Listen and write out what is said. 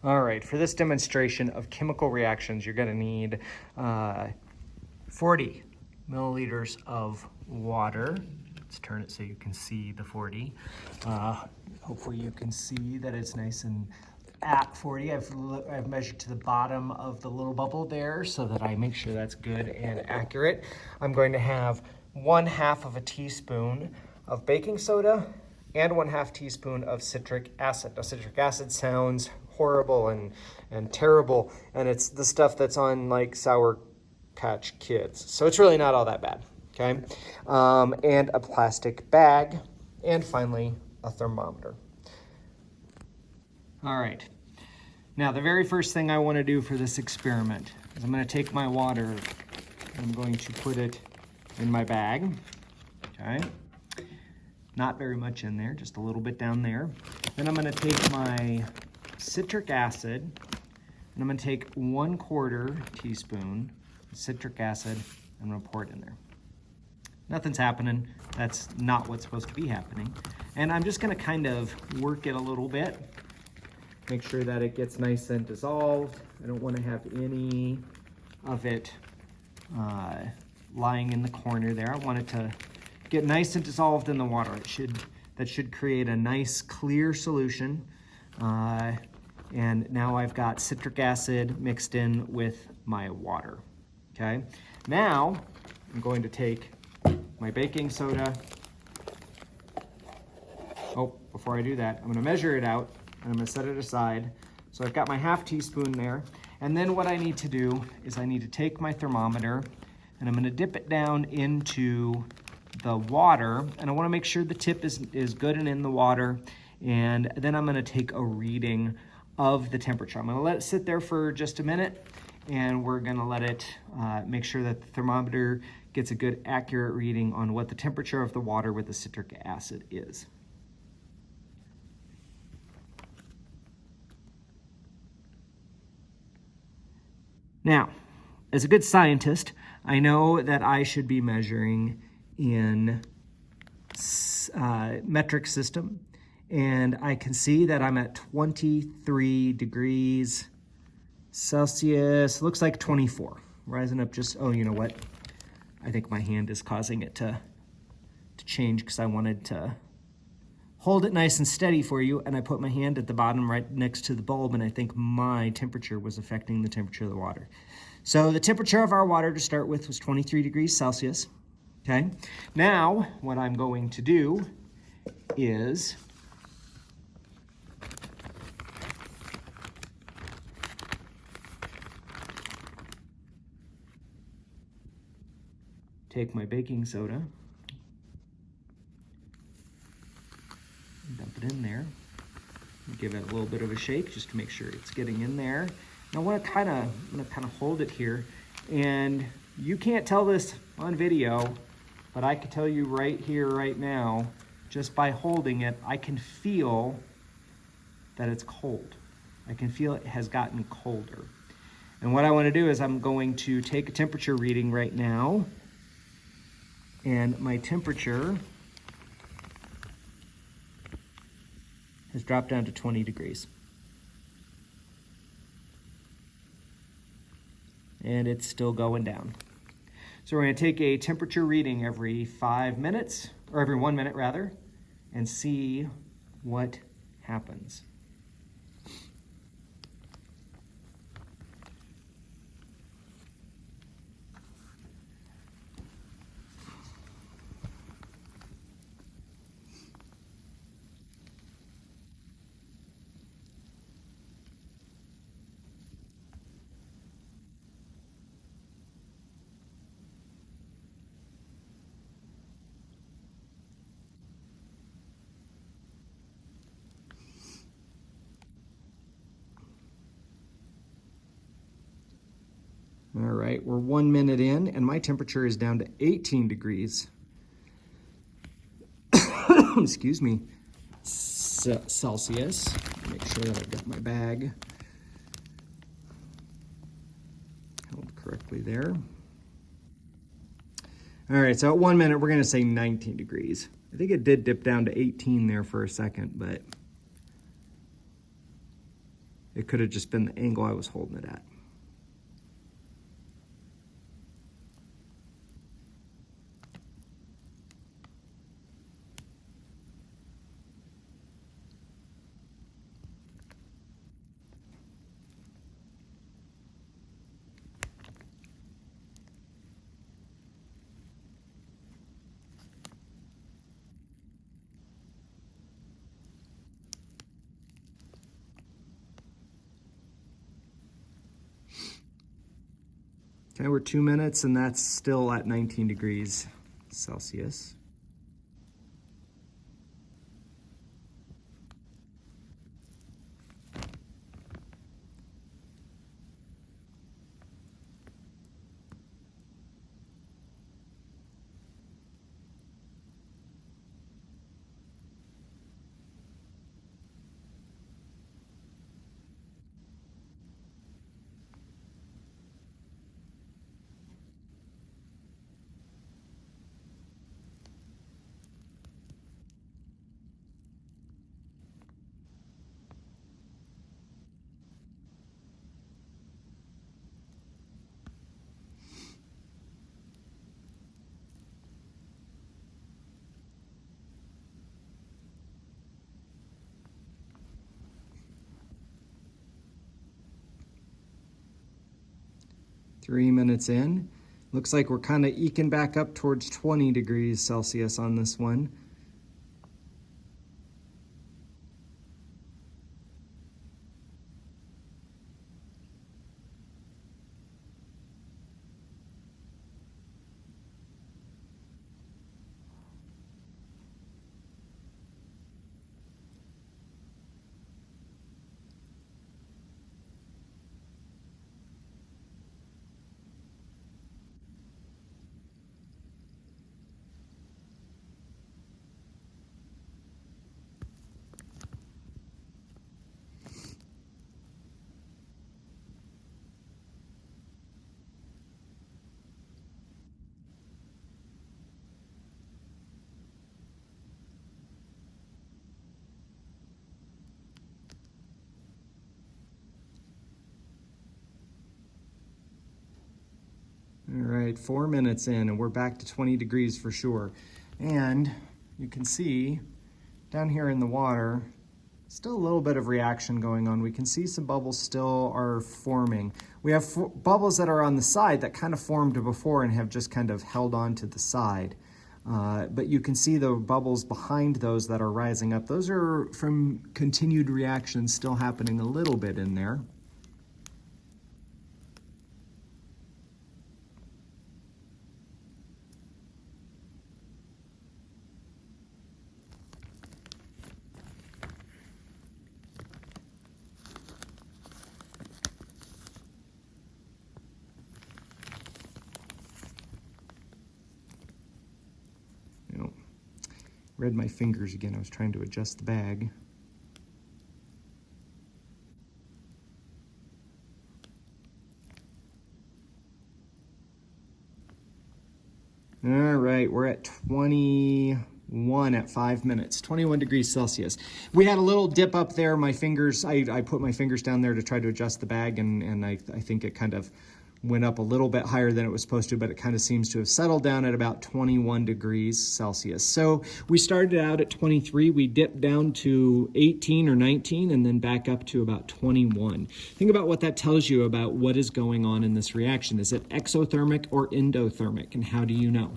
All right, for this demonstration of chemical reactions, you're gonna need 40 milliliters of water. Let's turn it so you can see the 40. Hopefully you can see that it's nice and at 40. I've measured to the bottom of the little bubble there so that I make sure that's good and accurate. I'm going to have 1/2 of a teaspoon of baking soda and 1/2 teaspoon of citric acid. Now, citric acid sounds horrible and terrible, and it's the stuff that's on like Sour Patch Kids. So it's really not all that bad, okay? And a plastic bag, and finally a thermometer. All right, now the very first thing I wanna do for this experiment is I'm gonna take my water and I'm going to put it in my bag, okay? Not very much in there, just a little bit down there. Then I'm gonna take my citric acid and I'm gonna take 1/4 teaspoon citric acid and I'm gonna pour it in there. Nothing's happening. That's not what's supposed to be happening. And I'm just gonna kind of work it a little bit. Make sure that it gets nice and dissolved. I don't wanna have any of it lying in the corner there. I want it to get nice and dissolved in the water. That should create a nice clear solution. And now I've got citric acid mixed in with my water, okay? Now, I'm going to take my baking soda. Oh, before I do that, I'm gonna measure it out and I'm gonna set it aside. So I've got my 1/2 teaspoon there. And then what I need to do is I need to take my thermometer and I'm gonna dip it down into the water, and I wanna make sure the tip is good and in the water, and then I'm gonna take a reading of the temperature. I'm gonna let it sit there for just a minute, and we're gonna let it make sure that the thermometer gets a good accurate reading on what the temperature of the water with the citric acid is. Now, as a good scientist, I know that I should be measuring in metric system, and I can see that I'm at 23 degrees Celsius. Looks like 24, rising up just, oh, you know what? I think my hand is causing it to change because I wanted to hold it nice and steady for you, and I put my hand at the bottom right next to the bulb, and I think my temperature was affecting the temperature of the water. So the temperature of our water to start with was 23 degrees Celsius, okay? Now, what I'm going to do is take my baking soda, dump it in there, give it a little bit of a shake just to make sure it's getting in there. And I'm gonna kind of hold it here, and you can't tell this on video, but I can tell you right here, right now, just by holding it, I can feel that it's cold. I can feel it has gotten colder. And what I wanna do is I'm going to take a temperature reading right now, and my temperature has dropped down to 20 degrees. And it's still going down. So we're gonna take a temperature reading every 5 minutes, or every 1 minute rather, and see what happens. All right, we're 1 minute in, and my temperature is down to 18 degrees. Excuse me, Celsius. Make sure that I've got my bag held correctly there. All right, so at 1 minute, we're gonna say 19 degrees. I think it did dip down to 18 there for a second, but It could have just been the angle I was holding it at. Okay, we're 2 minutes and that's still at 19 degrees Celsius. Three minutes in. Looks like we're kind of eking back up towards 20 degrees Celsius on this one. All right, 4 minutes in and we're back to 20 degrees for sure. And you can see down here in the water, still a little bit of reaction going on. We can see some bubbles still are forming. We have bubbles that are on the side that kind of formed before and have just kind of held on to the side. But you can see the bubbles behind those that are rising up. Those are from continued reaction still happening a little bit in there. Read my fingers again. I was trying to adjust the bag. All right, we're at 21 at 5 minutes, 21 degrees Celsius. We had a little dip up there. My fingers, I put my fingers down there to try to adjust the bag, and I think it kind of went up a little bit higher than it was supposed to, but it kind of seems to have settled down at about 21 degrees Celsius. So we started out at 23, we dipped down to 18 or 19, and then back up to about 21. Think about what that tells you about what is going on in this reaction. Is it exothermic or endothermic, and how do you know?